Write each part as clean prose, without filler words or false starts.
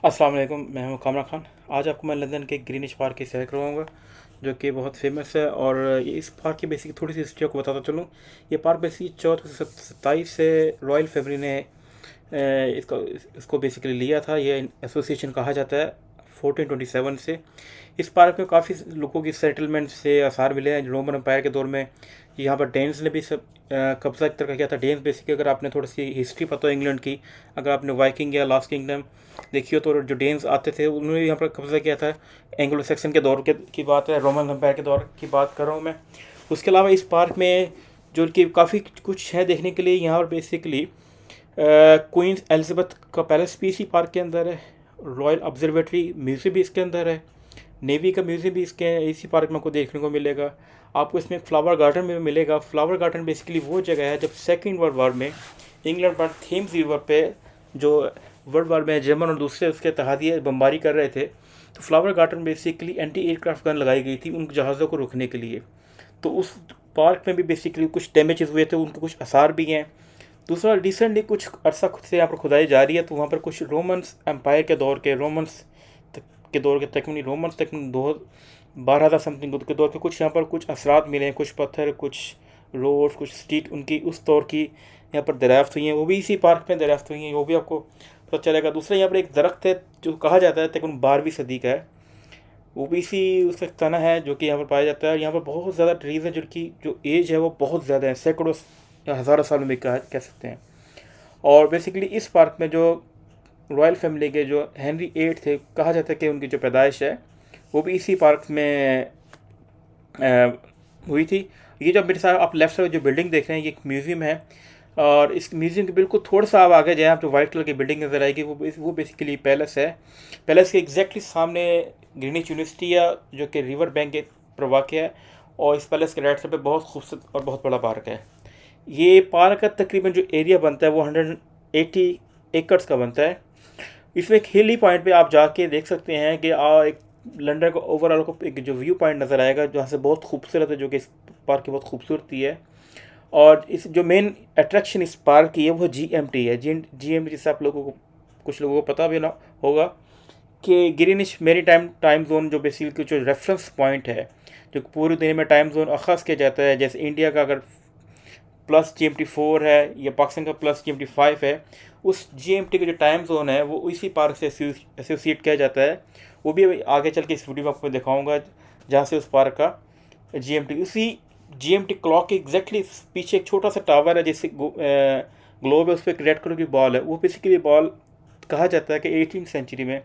अस्सलाम वालेकुम, मैं हूं कामरा खान। आज आपको मैं लंदन के ग्रीनिश पार्क की सैर करवाऊंगा, जो कि बहुत फेमस है। और ये इस पार्क की बेसिक थोड़ी सी हिस्ट्री को बताता चलूँ। ये पार्क बेसिक 1427 से रॉयल फैमिली ने इसको इसको बेसिकली लिया था। ये एसोसिएशन कहा जाता है 1427 से। इस पार्क में काफ़ी लोगों की सेटलमेंट से आसार मिले हैं रोमन एम्पायर के दौर में। यहाँ पर डेन्स ने भी सब कब्जा एक तरह का किया था। डेन्स बेसिकली, अगर आपने थोड़ी सी हिस्ट्री पता हो इंग्लैंड की, अगर आपने वाइकिंग या लास्ट किंगडम देखिए तो जो डेन्स आते थे उन्होंने यहाँ पर कब्जा किया था। एंग्लो सेक्सन के दौर की बात है, रोमन एम्पायर के दौर की बात कर रहा हूँ मैं। उसके अलावा इस पार्क में जो कि काफ़ी कुछ है देखने के लिए। यहाँ पर बेसिकली क्वीन एलिजाबेथ का पैलेस भी इसी पार्क के अंदर है। रॉयल ऑब्जर्वेटरी म्यूज़ियम भी इसके अंदर है। नेवी का म्यूज़ियम भी इसके इसी पार्क में आपको देखने को मिलेगा। आपको इसमें फ्लावर गार्डन भी मिलेगा। फ्लावर गार्डन बेसिकली वो जगह है जब सेकेंड वर्ल्ड वार में इंग्लैंड पर थेम्स रिवर पे जो वर्ल्ड वार में जर्मन और दूसरे उसके इत्तेहादिये बमबारी कर रहे थे, तो flower garden basically anti aircraft gun लगाई गई थी उन जहाज़ों को रोकने के लिए। तो उस पार्क में भी बेसिकली कुछ डैमेजेस हुए थे, उनके कुछ आसार भी हैं। दूसरा, रिसेंटली कुछ अरसा खुद से यहाँ पर खुदाई जारी है, तो वहाँ पर कुछ रोमन्स एम्पायर के दौर के के दौर के तकरीबन रोमन्स तकरीबन 12,000 समथिंग के दौर के कुछ यहाँ पर कुछ असरात मिले हैं। कुछ पत्थर, कुछ रोड, कुछ स्ट्रीट उनकी उस दौर की यहाँ पर दरियाफ्त हुई हैं। वो भी इसी पार्क में दरियाफ्त हुई हैं, वो भी आपको पता चलेगा। दूसरा, यहाँ पर एक दरख्त है जो कहा जाता है तकरीबन 12वीं सदी का है, वो भी इसी उसका तना है जो कि यहाँ पर पाया जाता है। यहाँ पर बहुत ज़्यादा ट्रीज़ हैं जिनकी जो एज है वो बहुत ज़्यादा है, सैकड़ों या हज़ारों सालों में कह सकते हैं। और बेसिकली इस पार्क में जो रॉयल फैमिली के जो हेनरी एट थे, कहा जाता है कि उनकी जो पैदाइश है वो भी इसी पार्क में हुई थी। ये जो मेरे साथ आप लेफ्ट साइड जो बिल्डिंग देख रहे हैं, ये एक म्यूज़ियम है। और इस म्यूज़ियम के बिल्कुल थोड़ा सा आप आगे जाए, आप जो वाइट कलर की बिल्डिंग नज़र आएगी वो बेसिकली पैलेस है। पैलेस के एग्जैक्टली सामने ग्रीनिच यूनिवर्सिटी है, जो कि रिवर बैंक के पर वाक़ है। और इस पैलेस के राइट साइड पे बहुत खूबसूरत और बहुत बड़ा पार्क है। ये पार्क का तकरीबन जो एरिया बनता है वो 180 एकड़्स का बनता है। इसमें एक हिली पॉइंट पे आप जाके देख सकते हैं कि एक लंदन का ओवरऑल को एक जो व्यू पॉइंट नज़र आएगा, जहाँ से बहुत खूबसूरत है, जो कि इस पार्क की बहुत खूबसूरती है। और इस जो मेन अट्रैक्शन इस पार्क की है वो GMT है। GMT जिससे आप लोगों को कुछ लोगों को पता भी ना होगा कि ग्रीनिच मेरी टाइम जोन जो बेसिकली जो रेफरेंस पॉइंट है, जो पूरी दुनिया में टाइम जोन अखास किया जाता है। जैसे इंडिया का अगर प्लस GMT 4 है या पाकिस्तान का प्लस GMT 5 है, उस GMT का जो टाइम जोन है वो इसी पार्क से एसोसिएट किया जाता है। वो भी आगे चल के इस वीडियो में आपको दिखाऊंगा, जहाँ से उस पार्क का GMT उसी GMT क्लॉक के एग्जैक्टली पीछे एक छोटा सा टावर है, जैसे ग्लोब है, उस पर एक रेड कलर की बॉल है। वो बेसिकली बॉल कहा जाता है कि 18वीं सेंचुरी में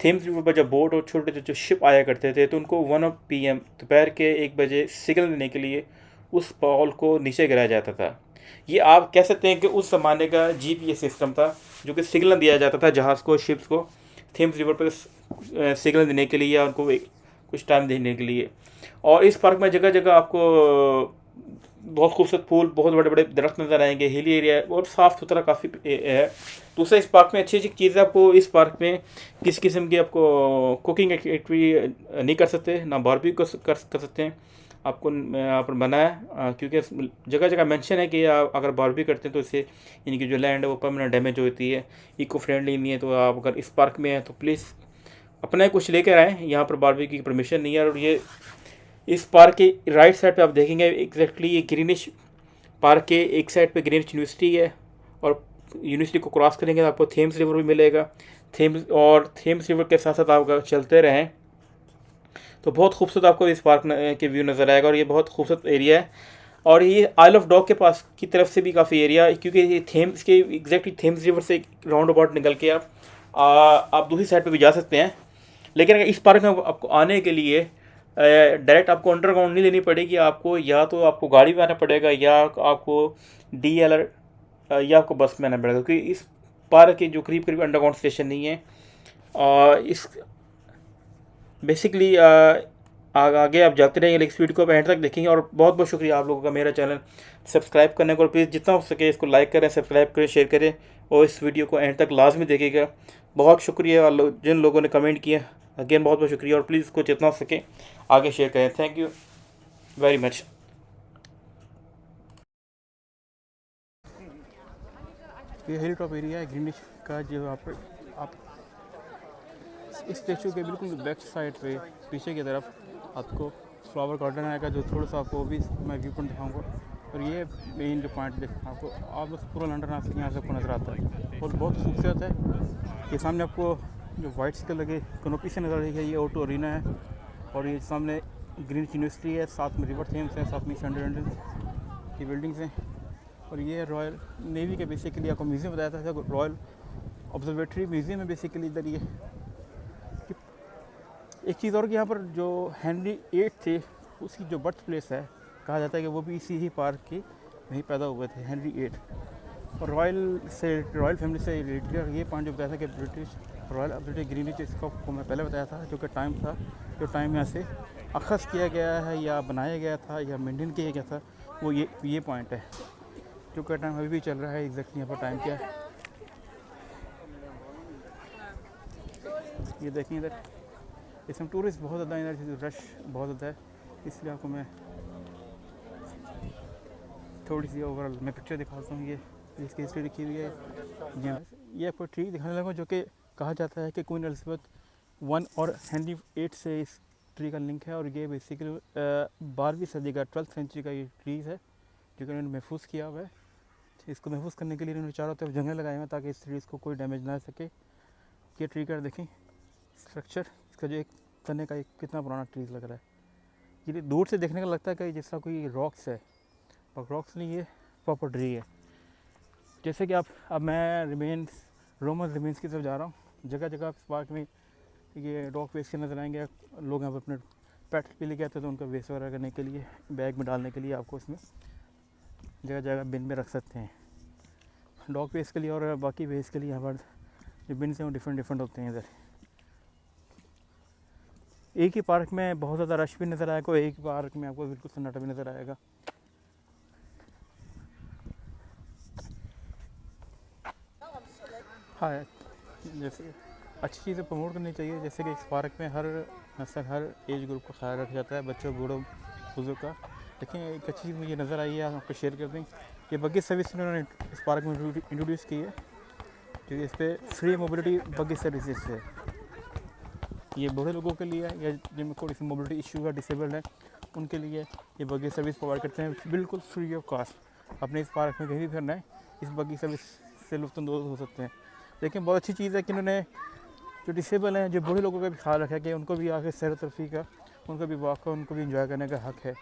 थेम्स रिवर पर जब बोट और छोटे जो शिप आया करते थे, तो उनको 1 PM दोपहर के 1 बजे सिग्नल देने के लिए उस बॉल को नीचे गिराया जाता था। ये आप कह सकते हैं कि उस ज़माने का GPS सिस्टम था, जो कि सिग्नल दिया जाता था जहाज़ को, शिप्स को थेम्स रिवर पर सिग्नल देने के लिए या उनको कुछ टाइम देने के लिए। और इस पार्क में जगह जगह आपको बहुत खूबसूरत फूल, बहुत बड़े बड़े दरख्त नज़र आएंगे। हिली एरिया और साफ़ सुथरा काफ़ी है। दूसरा, इस पार्क में अच्छी अच्छी चीज़ें आपको इस पार्क में किस किस्म की आपको कुकिंग एक्टिविटी नहीं कर सकते, ना बारबेक्यू कर सकते हैं। आपको यहाँ पर मना है, क्योंकि जगह जगह मेंशन है कि आप अगर बारबेक्यू करते हैं तो इससे इनकी जो लैंड है वो परमानेंट डैमेज होती है, इको फ्रेंडली नहीं है। तो आप अगर इस पार्क में हैं तो प्लीज़ अपना ही कुछ लेकर आएँ, यहाँ पर बारबेक्यू की परमिशन नहीं है। और ये इस पार्क के राइट साइड पे आप देखेंगे एग्जैक्टली ये ग्रीनिश पार्क के एक साइड पे ग्रीनिच यूनिवर्सिटी है, और यूनिवर्सिटी को क्रॉस करेंगे तो आपको थेम्स रिवर भी मिलेगा। थेम्स रिवर के साथ साथ आप अगर चलते रहें तो बहुत खूबसूरत आपको इस पार्क के व्यू नज़र आएगा। और ये बहुत खूबसूरत एरिया है। और ये आइल ऑफ डॉग के पास की तरफ से भी काफ़ी एरिया है, क्योंकि ये थेम्स के एग्जैक्टली थेम्स रिवर से राउंड अबाउट निकल के आप दूसरी साइड पे भी जा सकते हैं। लेकिन अगर इस पार्क में आपको आने के लिए डायरेक्ट आपको अंडरग्राउंड नहीं लेनी पड़ेगी। आपको या तो आपको गाड़ी में आना पड़ेगा, या आपको DLR या आपको बस में आना पड़ेगा, क्योंकि इस पार्क के जो करीब करीब अंडरग्राउंड स्टेशन नहीं है। इस बेसिकली आगे आप जाते रहेंगे, लेकिन इस वीडियो को आप एंड तक देखेंगे। और बहुत बहुत शुक्रिया आप लोगों का मेरा चैनल सब्सक्राइब करने को। और प्लीज़ जितना हो सके इसको लाइक करें, सब्सक्राइब करें, शेयर करें, और इस वीडियो को एंड तक लाजमी देखिएगा। बहुत शुक्रिया जिन लोगों ने कमेंट किया, अगेन बहुत बहुत शुक्रिया। और प्लीज़ इसको जितना हो सके आगे शेयर करें। Thank you very much. ये हिल टॉप एरिया है ग्रीनिश का, जो आप इस स्टैचू के बिल्कुल बैक साइड पे पीछे की तरफ आपको फ्लावर गार्डन आएगा, जो थोड़ा सा आपको भी मैं व्यू पॉइंट दिखाऊंगा। और ये मेन जो पॉइंट आपको आप बस पूरा लंदन यहाँ से आपको नज़र आता है और बहुत खूबसूरत है। ये सामने आपको जो वाइट सी कलर के कनोपी से नज़र आ रही है, ये O2 अरीना है। और ये सामने ग्रीनविच यूनिवर्सिटी है, साथ में रिवर थेम्स है, साथ में सेंट्रल की बिल्डिंग्स हैं। और ये रॉयल नेवी के बेसिकली आपको म्यूज़ियम बताया था, रॉयल ऑब्जर्वेटरी म्यूज़ियम है बेसिकली इधर। ये एक चीज़ और कि यहाँ पर जो हेनरी 8 थे उसकी जो बर्थ प्लेस है, कहा जाता है कि वो भी इसी ही पार्क के वहीं पैदा हुए थे, हेनरी 8। और रॉयल फैमिली से रिलेटेड ये पॉइंट जो बताया था कि ब्रिटिश रॉयल ऑब्जर्वेटरी ग्रीनविच, इसका को मैं पहले बताया था, जो कि टाइम था, जो टाइम यहाँ से अखज़ किया गया है या बनाया गया था या मेंटेन किया गया था, वो ये पॉइंट है, जो कि टाइम अभी भी चल रहा है। एग्जैक्टली यहाँ पर टाइम क्या है ये देखिए इधर। इसमें टूरिस्ट बहुत ज़्यादा, इधर रश बहुत ज़्यादा है, इसलिए आपको मैं थोड़ी सी ओवरऑल मैं पिक्चर दिखाता हूँ। ये इसकी हिस्ट्री लिखी हुई है। ये आपको ट्री दिखाने लगा, जो कि कहा जाता है कि क्वीन एलिज़ाबेथ 1 और हेनरी 8 से इस ट्री का लिंक है। और ये बेसिकली 12वीं सदी का 12th सेंचुरी का ये ट्रीज़ है, जो कि उन्होंने महफूज किया हुआ है। इसको महफूज करने के लिए उन्होंने चारों तरफ जंगल लगाए हुए हैं ताकि इस ट्रीज़ को कोई डैमेज ना सके। ये ट्री का देखें स्ट्रक्चर, इसका जो एक तने का एक कितना पुराना ट्रीज़ लग रहा है। ये दूर से देखने का लगता है कि जिस तरह कोई रॉक्स है, और रॉक्स नहीं, ये प्रॉपर ट्री है। जैसे कि अब मैं रोमन रिमेंस की तरफ जा रहा हूँ। जगह जगह इस पार्क में ये रॉक वेस्ट के नज़र आएंगे। लोग यहाँ पर अपने पेट भी लेके आते हैं, तो उनका वेस्ट वगैरह करने के लिए, बैग में डालने के लिए आपको इसमें जगह जगह बिन में रख सकते हैं, डॉग वेस्ट के लिए और बाकी वेस्ट के लिए। यहाँ पर जो बिन हैं वो डिफरेंट होते हैं। इधर एक ही पार्क में बहुत ज़्यादा रश भी नज़र आएगा, एक ही पार्क में आपको बिल्कुल सन्नाटा भी नज़र आएगा। हाँ, जैसे अच्छी चीज़ें प्रमोट करनी चाहिए, जैसे कि इस पार्क में हर नस्ल, हर एज ग्रुप का ख्याल रखा जाता है, बच्चों, बूढ़ों, बुजुर्ग का। लेकिन एक अच्छी चीज़ मुझे नज़र आई है, आपको शेयर कर दें। ये बग्गी सर्विस उन्होंने इस पार्क में इंट्रोड्यूस की है, क्योंकि इस पर फ्री मोबिलिटी बग्गी सर्विसेज है। ये बूढ़े लोगों के लिए या जिनको इस मोबिलिटी इशू का डिसेबल्ड है, उनके लिए ये बग्गी सर्विस प्रोवाइड करते हैं बिल्कुल फ्री ऑफ कॉस्ट। अपने इस पार्क में कहीं भी फिरना है, इस बग्गी सर्विस से लुत्फ़अंदोज़ हो सकते हैं। लेकिन बहुत अच्छी चीज़ है कि उन्होंने जो डिसेबल हैं, जो बूढ़े लोगों का भी ख्याल रखा कि उनको भी आके सैर तफरीह का, उनको भी वॉक का, उनको भी इंजॉय करने का हक़ है।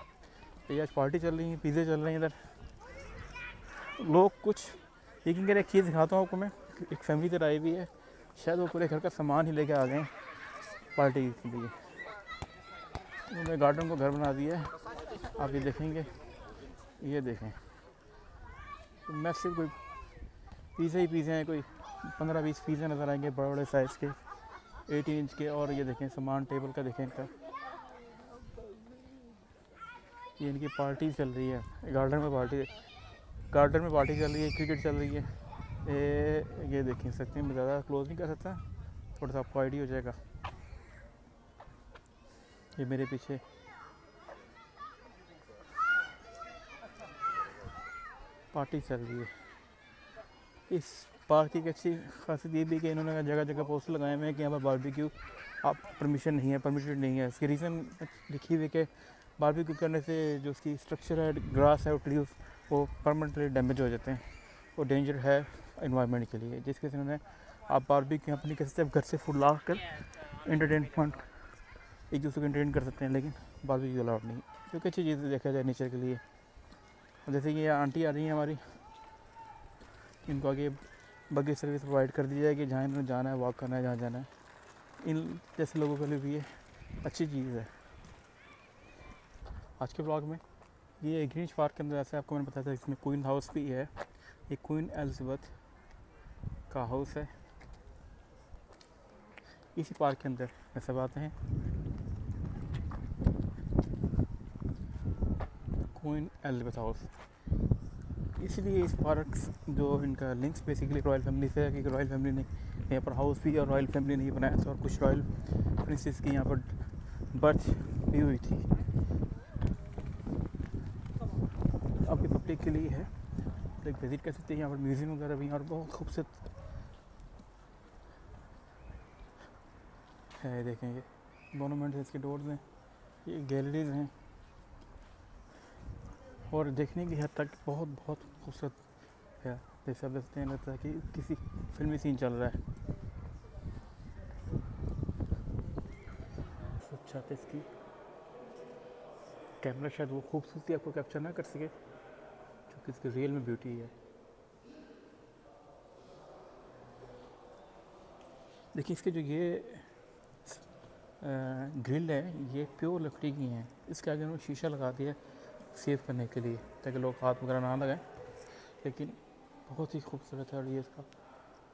तो ये आज पार्टी चल रही है, पिज़्ज़े चल रहे हैं इधर। लोग कुछ लेकिन एक चीज़ दिखाता हूँ आपको मैं, एक फैमिली इधर आई हुई है, शायद वो पूरे घर का सामान ही लेके आ गए पार्टी के लिए। उन्होंने गार्डन को घर बना दिया है, आप ये देखेंगे, ये देखें। तो मैं सिर्फ कोई पिज़्ज़े हैं, कोई 15-20 पिज़्ज़े नज़र आएंगे बड़े बड़े साइज़ के, 18 इंच के। और ये देखें सामान टेबल का देखें इनका, ये इनकी पार्टी चल रही है। गार्डन में पार्टी चल रही है, क्रिकेट चल रही है। ये देख सकते हैं, मैं ज़्यादा क्लोज नहीं कर सकता, थोड़ा सा आपको आइडिया हो जाएगा। ये मेरे पीछे पार्टी चल रही है। इस पार्क की अच्छी खासियत ये भी कि इन्होंने जगह जगह पोस्टर लगाए हुए हैं कि यहाँ पर बारबेक्यू आप परमिटेड नहीं है। इसके रीज़न लिखी हुई कि बारबेक्यू करने से जो उसकी स्ट्रक्चर है, ग्रास है और ट्रीज, वो परमानेंटली डैमेज हो जाते हैं, वो डेंजर है एनवायरनमेंट के लिए। जिसके से उन्होंने आप बारबेक्यू यहाँ पर नहीं कर सकते, आप घर से फूड ला कर एंटरटेनमेंट एक दूसरे को एंटरटेन कर सकते हैं, लेकिन बारबेक्यू अलाउड नहीं, क्योंकि अच्छी चीज़ें देखा जाए नेचर के लिए। जैसे कि ये आंटी आ रही हैं हमारी, इनको आगे बग्गी सर्विस प्रोवाइड कर दी जाएगी, जहाँ इन्होंने जाना है, वॉक करना है, जहाँ जाना है। इन जैसे लोगों के लिए भी ये अच्छी चीज़ है। आज के ब्लॉग में ये ग्रीनविच पार्क के अंदर, ऐसे आपको मैंने बताया था, इसमें क्वीन हाउस भी है। ये क्वीन एलिज़ाबेथ का हाउस है इसी पार्क के अंदर। ऐसे बातें हैं, क्वीन एलिज़ाबेथ हाउस। इसलिए इस पार्क जो इनका लिंक्स बेसिकली रॉयल फैमिली से है, क्योंकि रॉयल फैमिली ने यहाँ पर हाउस भी और रॉयल फैमिली ने ही बनाया था, और कुछ रॉयल प्रिंसेस की यहाँ पर बर्थ भी हुई थी। अब ये पब्लिक के लिए है, तो एक विज़िट कर सकते हैं। यहाँ पर म्यूज़ियम वगैरह भी और बहुत खूबसूरत है। देखें ये मोनूमेंट्स, इसके डोर्स हैं, ये गैलरीज हैं, और देखने की हद तक बहुत बहुत खूबसूरत है। जैसे आप देखते हैं लगता है कि किसी फिल्मी सीन चल रहा है। छत इसकी, कैमरा शायद वो खूबसूरती आपको कैप्चर ना कर सके जो कि इसकी रियल में ब्यूटी है। देखिए इसके जो ये ग्रिल है ये प्योर लकड़ी की हैं। इसके आगे उन्होंने शीशा लगा दिया सेव करने के लिए ताकि लोग हाथ वगैरह ना लगाएं, लेकिन बहुत ही खूबसूरत है। और ये इसका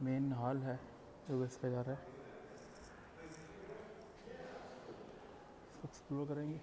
मेन हॉल है जो इस पे जा रहा है, इसको एक्सप्लोर करेंगे।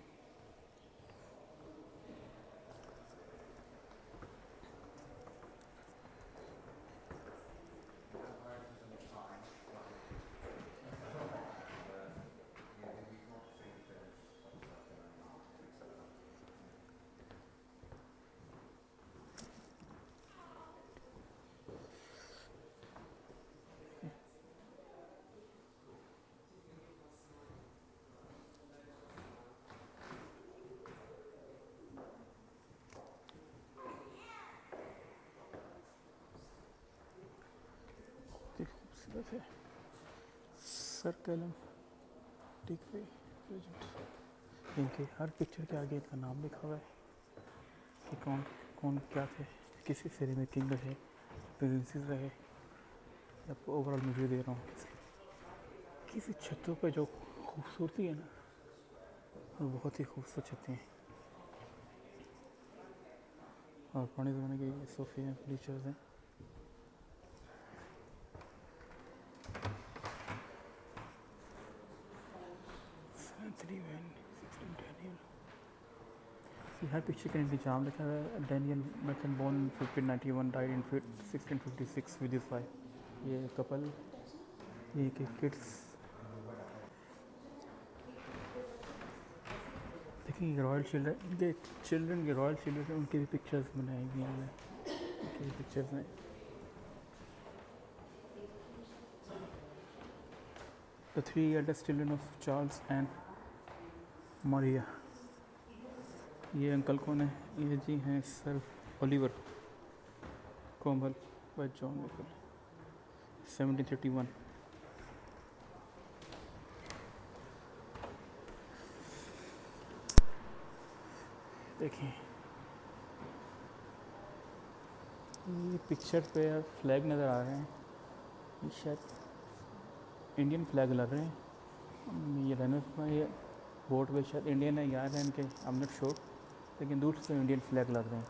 बहुत ही खूबसूरत है। सर्कलम टिकवे प्रोजेक्ट, इनके हर पिक्चर के आगे इनका नाम लिखा हुआ है कि कौन कौन क्या थे, किसी सेरी में किंग रहे, प्रिंसेस रहे। आपको ओवरऑल मैं व्यू दे रहा हूँ। किसी छतों पे जो खूबसूरती है ना, वो बहुत ही खूबसूरत छतें हैं। और पुराने ज़माने के ये सोफे हैं, फर्नीचर्स हैं। हर पिक्चर का इंतजाम लिखा है। Daniel Macken born 1591, died in 1656 with his wife. ये कपल, ये के किड्स। देखिए रॉयल चिल्ड्रन, इनके चिल्ड्रन के रॉयल चिल्ड्रन उनकी भी पिक्चर्स बनाई गई हैं। उनकी पिक्चर्स हैं। The 3 eldest children of Charles and Maria. ये अंकल कौन है? ये जी हैं sir Oliver Cromwell by John Michael, 1731। देखिए ये पिक्चर पे फ्लैग नज़र आ रहे हैं, ये शायद इंडियन फ्लैग लग रहे हैं। ये रहने ये बोट पे शायद इंडियन है यार है इनके, आई एम नॉट श्योर, लेकिन दूर से इंडियन फ्लैग लग रहे हैं।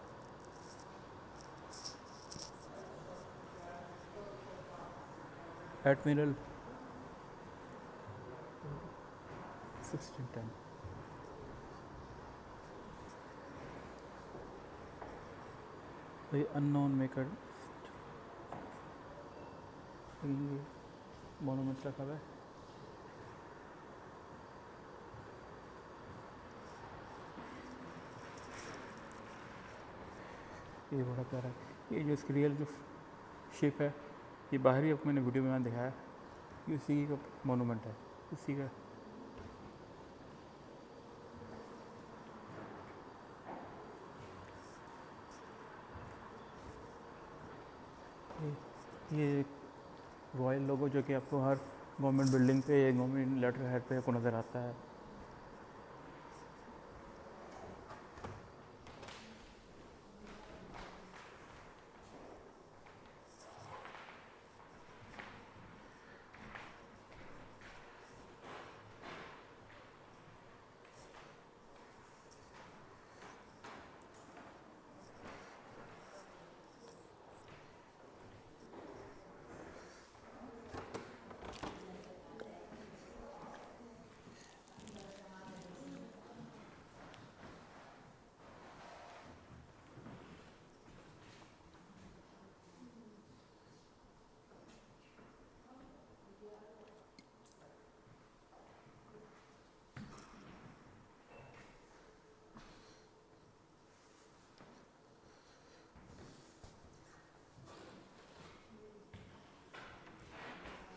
एडमिरल 1610। भाई अननोन मेकर मोनूमेंट्स रखा हुआ है। ये बड़ा प्यारा है। ये जो इसकी रियल जो शिप है, ये बाहरी आपको मैंने वीडियो में दिखाया, ये उसी का मोनूमेंट है, उसी का। ये रॉयल लोगो जो कि आपको हर गवर्नमेंट बिल्डिंग पे, गवर्नमेंट लेटर हेड पे आपको नज़र आता है।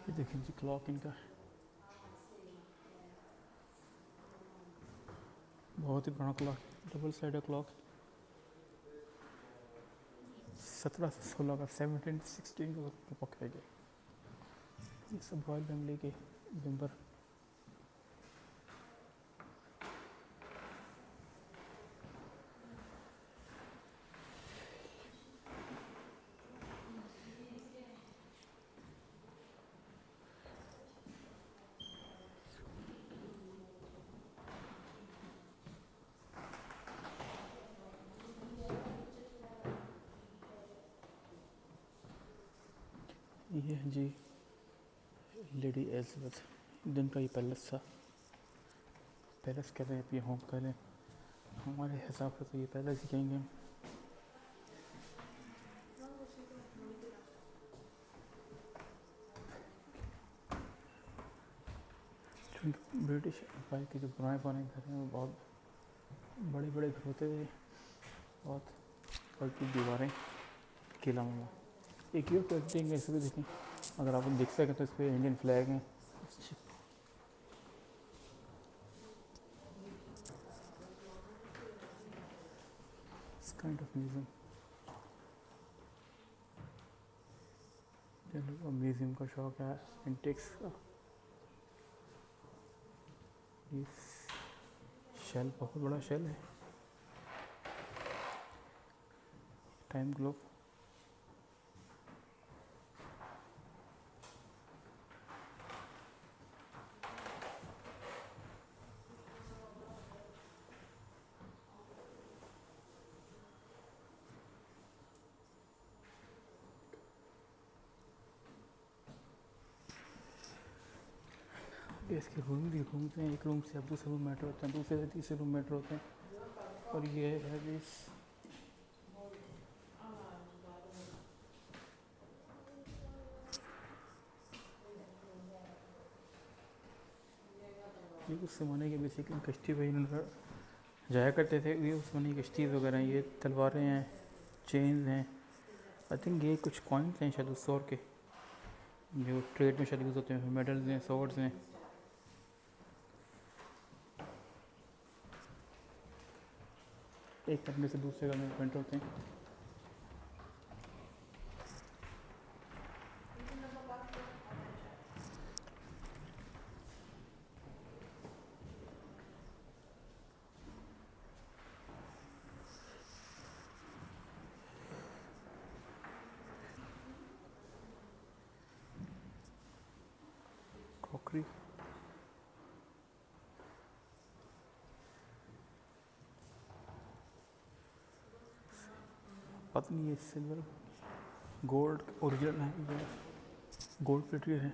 ये देखिए जी क्लॉक इनका, बहुत ही पुराना क्लॉक, डबल साइड क्लॉक, 1716 का, 1716 का क्लॉक है ये सब रॉयल फैमिली के मेंबर। ये है जी लेडी एलिजाबेथ, जिनका ये पैलेस था। पैलेस कह रहे हैं, ये होम कह रहे हैं, हमारे हिसाब से तो ये पैलेस ही कहेंगे हम। ब्रिटिश एम्पायर के जो पुराने घर हैं वो बहुत बड़े बड़े घर होते थे, बहुत बड़ी दीवारें, किला में। एक ये पेंटिंग ऐसे भी देखें, अगर आप देख सकें तो इस पर इंडियन फ्लैग हैं। इस काइंड ऑफ म्यूजियम, म्यूजियम का शौक है, एंटिक्स का। ये शेल बहुत बड़ा शेल है, टाइम ग्लोब। इसके रूम भी घूमते हैं, एक रूम से आप दूसरे रूम में एंटर होते हैं, दूसरे से तीसरे रूम में एंटर होते हैं। और ये है इस ये उस ज़माने के बेसिकली कश्ती पे इन्होंने जाया करते थे। ये उस ज़माने की कश्ती वगैरह, ये तलवारें हैं, चेन्स हैं, आई थिंक ये कुछ कॉइन्स हैं शायद उस दौर के, जो ट्रेड में शायद यूज़ होते हैं, मेडल्स हैं, सॉर्ड्स हैं। एक कमरे से दूसरे कमरे में एंटर होते हैं। क्रॉकरी, पता नहीं ये सिल्वर गोल्ड ओरिजिनल है या गोल्ड प्लेटेड है।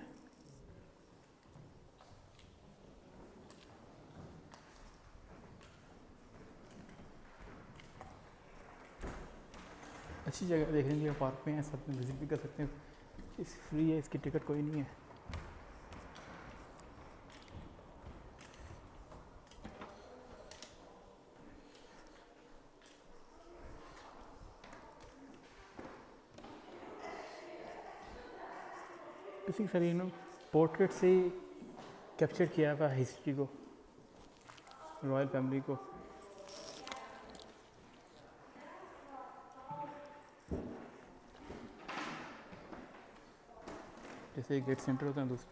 अच्छी जगह देखने के लिए, पार्क में है, सब में विजिट भी कर सकते हैं। इस फ्री है, इसकी टिकट कोई नहीं है। किसी शरीर ने पोर्ट्रेट से ही कैप्चर किया हुआ हिस्ट्री को, रॉयल फैमिली को। जैसे गेट सेंटर होता है दूसरा,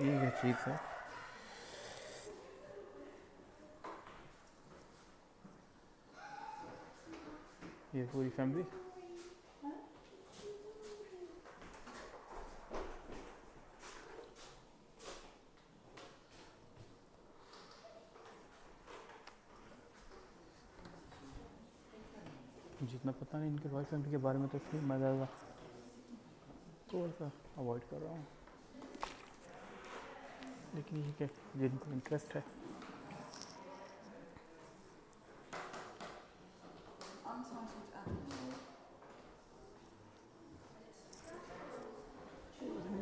ये है चीज़ है। ये पूरी फैमिली, जितना पता नहीं इनके रॉयल फैमिली के बारे में, तो इसलिए मैं ज़्यादा थोड़ा सा अवॉइड कर रहा हूँ। लेकिन ये क्या, जिनको इंटरेस्ट है।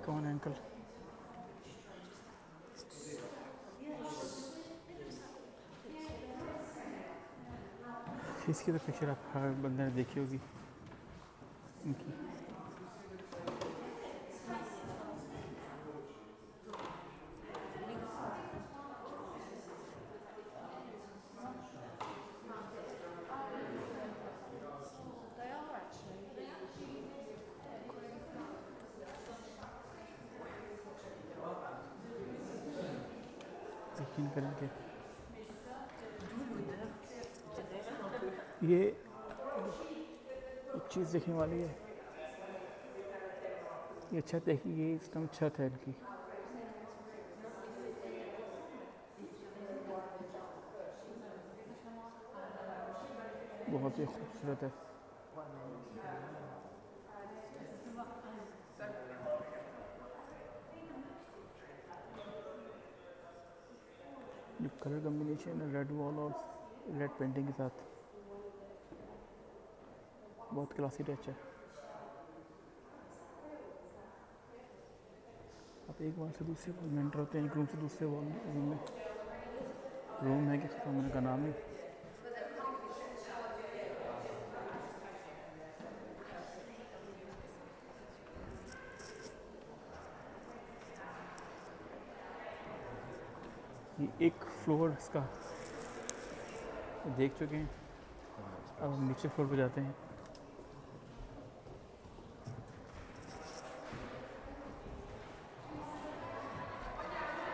कौन है अंकल? इसकी तो पिक्चर आप हर बंदे ने देखी होगी इनकी। यकीन करें कि ये एक चीज़ देखने वाली है। ये छत देखिए, ये इसका छत है इनकी। बहुत ही खूबसूरत है। जो कलर कम्बिनेशन है रेड वॉल और रेड पेंटिंग के साथ, बहुत क्लासी टच है। आप एक वॉल से दूसरे वॉल में एंटर होते हैं, एक रूम से दूसरे वॉल रूम में। रूम है कि कमरे का नाम है। ये एक फ्लोर इसका देख चुके हैं, अब हम नीचे फ्लोर पे जाते हैं।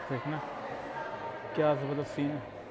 देखना क्या ज़बरदस्त सीन है।